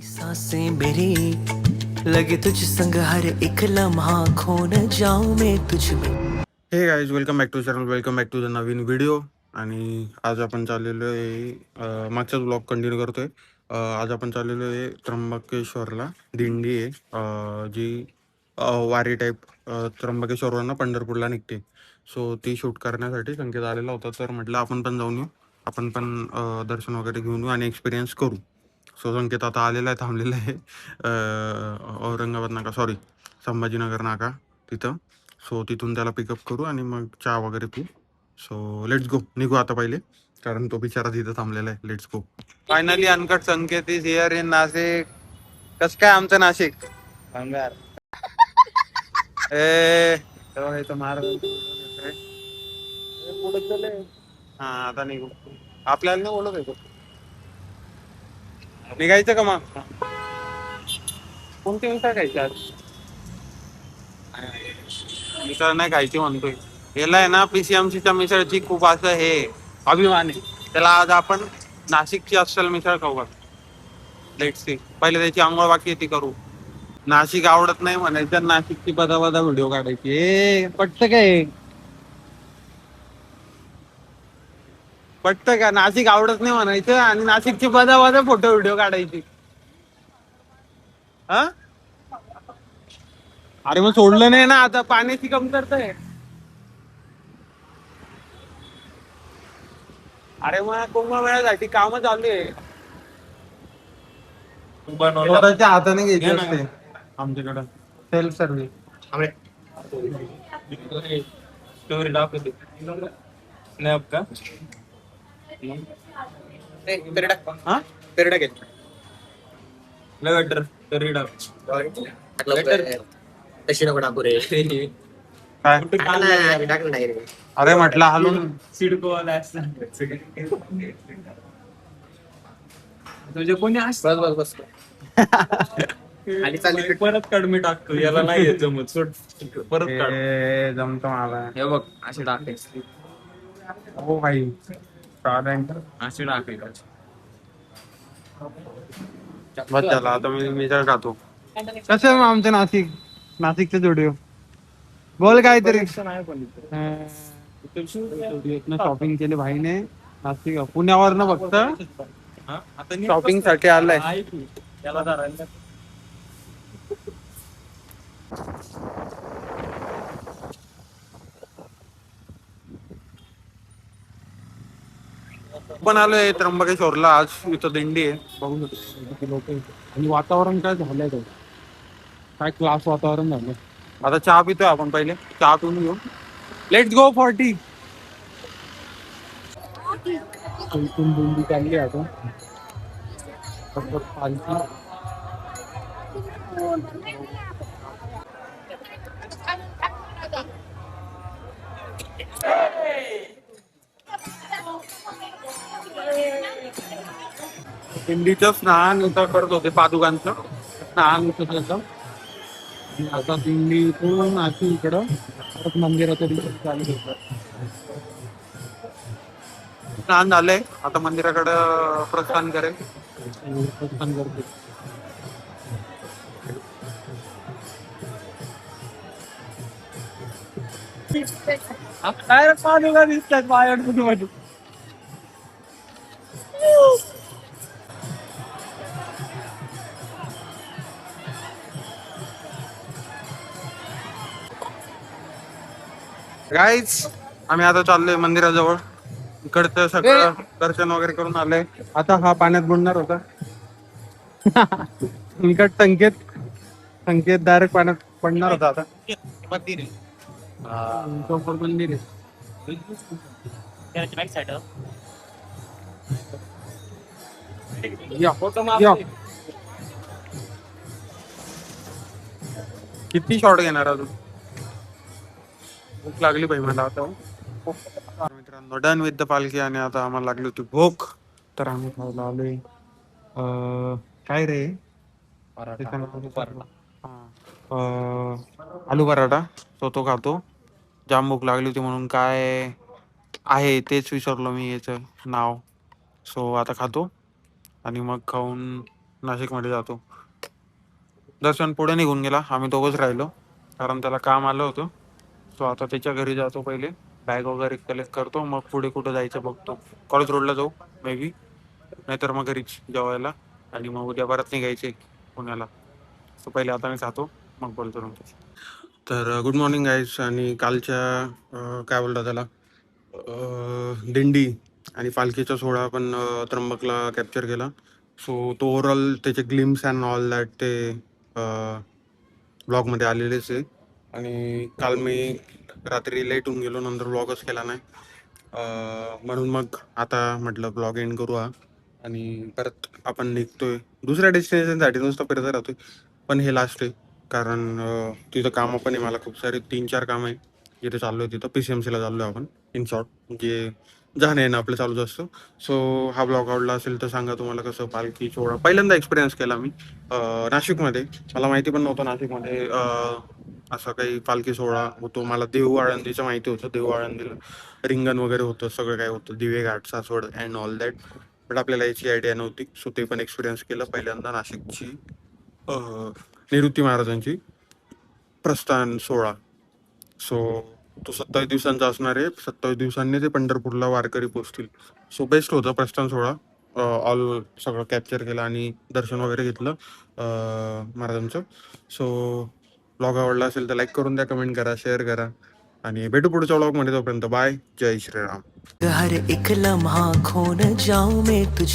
सांसें मेरी लगे तुझ संग हर एक लम्हा खो न जाऊं मैं तुझ में. Hey guys, welcome back to channel, welcome back to the नवीन व्हिडिओ. आणि आज आपण चाललेलो आहे, मागचाच ब्लॉग कंटिन्यू करतोय. आज आपण चाललेलो आहे त्र्यंबकेश्वरला. दिंडी आहे जी वारी टाईप त्र्यंबकेश्वरवरनं पंढरपूरला निघते. सो ती शूट करण्यासाठी संकेत आलेला होता, तर म्हटलं आपण पण जाऊन येऊ, आपण पण दर्शन वगैरे घेऊन येऊ आणि एक्सपिरियन्स करू. सो संकेत आता आलेला आहे, थांबलेला आहे औरंगाबाद नाका, सॉरी संभाजीनगर नाका तिथं. सो तिथून त्याला पिकअप करू आणि मग चहा वगैरे पिऊ. सो लेट्स गो, निघू आता पहिले, कारण तो बिचारा तिथं थांबलेला आहे. Let's go. Finally uncut Sanket is here in Nashik. कस काय आमचं नाशिक? भंगार. हा, आता निघू. आपल्याला नाही बोलत आहे. निघायचं का मग? कोणती मिसळ खायची आज? मिसळ नाही खायची म्हणतोय. याला आहे ना PCMCच्या मिसळची खूप असं हे अभिमान आहे. त्याला आज आपण नाशिकची अस्सल मिसळ खाऊ. Let's see. पहिले त्याची आंघोळ बाकी ती करू. नाशिक आवडत नाही म्हणायचं, नाशिकची बदा व्हिडिओ काढायची. पटतं काय? पटतं का? नाशिक आवडत नाही म्हणायचं आणि नाशिकची बदा फोटो व्हिडिओ काढायची. हा, अरे मग सोडलं नाही ना, आता पाण्याची कमतरता आहे. अरे मग कुंभमेळ्यासाठी काम चालू आहे. स्वतःच्या हाताने घ्यायची असते आमच्याकडं, सेल्फ सर्व्हिस. स्टोरी टाकते स्नॅप का हा, लेटर स्टोरी टाक तशी नको टाकू रे. काय? टाक ना डायरेक्ट. अरे म्हटलं हलून. सिडको वाला तुझे कोणी बस बस बस. आणि चालली परत काढ, मी टाकतो. याला नाही येत जमत, सोड. परत काढ. जमतो मला. हे बघ, असे टाकायचे. हो भाई, असे टाकायचे. बस झाला, आता मी मिसळ खातो. कसं आहे मग आमचं नाशिकचे व्हिडिओ? बोल काहीतरी. शॉपिंग केली भाईने नाशिक पुण्यावरनं फक्त शॉपिंग साठी आलाय. त्याला धरायला पण आलोय त्र्यंबकेश्वरला. आज इथं दिंडी आहे, बघू शकतो किती लोक आहे. आणि वातावरण काय झालंय, काय क्लास वातावरण झालंय. आता चहा पितोय आपण, पहिले चहा पिऊन घेऊ. Let's go 40. इथून दिंडी चालली आता. पालखी. दिंडीचं स्नान इथं करत होते, पादुकांचं स्नान इथं त्याचं. आता दिंडी इथून अशी इकडं परत मंदिराच्या दिवशी चालू होतं. स्नान झालंय, आता मंदिराकडं प्रस्थान करेल. प्रस्थान करते. डायरेक्ट पाणीला दिसतात बाहेर. गाईज, आम्ही आता चाललोय मंदिराजवळ. इकडचं सगळं दर्शन वगैरे करून आलंय. आता हा पाण्यात बुडणार होता. इकड संकेत डायरेक्ट पाण्यात पडणार होता. आता मंदिर आहे, मंदिर आहे. या. किती शॉट घेणार अजून? भूक लागली पाहिजे मला आता. मित्रांनो, डन विथ द पालखी. आणि आता आम्हाला लागली होती भूक, तर आम्ही खायला आलोय काय रे, आलू पराठा. तो खातो. जाम भूक लागली होती म्हणून काय आहे तेच विसरलो मी याचं नाव. सो आता खातो आणि मग खाऊन नाशिकमध्ये जातो. दर्शन पुढे निघून गेला, आम्ही दोघंच राहिलो कारण त्याला काम आलं होतं. सो आता त्याच्या घरी जातो, पहिले बॅग वगैरे कलेक्ट करतो, मग पुढे कुठं जायचं बघतो. कॉलेज रोडला जाऊ मे बी, नाहीतर मग घरीच जेवायला, आणि मग उद्या परत निघायचे पुण्याला. सो पहिले आता मी जातो, मग बोलतो तुमच्याशी. तर गुड मॉर्निंग गाईज. आणि कालच्या काय बोलतात त्याला, दिंडी आणि पालखीचा सोहळा आपण त्र्यंबकला कॅप्चर केला. सो तो ओव्हरऑल त्याचे ग्लिम्स अँड ऑल दॅट ते ब्लॉगमध्ये आलेलेच आहे. आणि काल मी रात्री लेट होऊन गेलो, नंतर ब्लॉगच केला नाही. म्हणून मग आता म्हटलं ब्लॉग एंड करू हा, आणि परत आपण निघतोय दुसऱ्या डेस्टिनेशनसाठी. नुसतं फिरत राहतोय, पण हे लास्ट आहे कारण तिथं कामं पण आहे मला खूप सारे, 3-4 कामं आहे जिथे चाललो आहे. तिथं PCMCला चाललो आहे आपण, इन शॉर्ट. जे जाणं आहे ना आपलं चालूच असतं. सो हा ब्लॉग आवडला असेल तर सांगा तुम्हाला कसं पालखी सोहळा पहिल्यांदा एक्सपिरियन्स केला मी नाशिकमध्ये. मला माहिती पण नव्हतं नाशिकमध्ये असं काही पालखी सोहळा होतो. मला देहू आळंदीचं माहिती होतं, देहू आळंदीला रिंगण वगैरे होतं, सगळं काय होतं, Dive Ghat, Saswad and all that. But आपल्याला याची आयडिया नव्हती. सो ते पण एक्सपिरियन्स केलं पहिल्यांदा, नाशिकची निवृत्ती महाराजांची प्रस्थान सोहळा. सो तो 27 दिवसांचा असणार आहे. 27 दिवसांनी ते पंढरपूरला वारकरी पोचतील. सो बेस्ट होतं प्रस्थान सोहळा. ऑल सगळं कॅप्चर केलं आणि दर्शन वगैरे घेतलं महाराजांचं. सो ब्लॉग आवडला असेल तर लाईक करून द्या, कमेंट करा, शेअर करा, आणि भेटू पुढच्या ब्लॉगमध्ये. तोपर्यंत बाय, जय श्रीराम. हर एक लम्हा खो न जाऊं मैं तुझ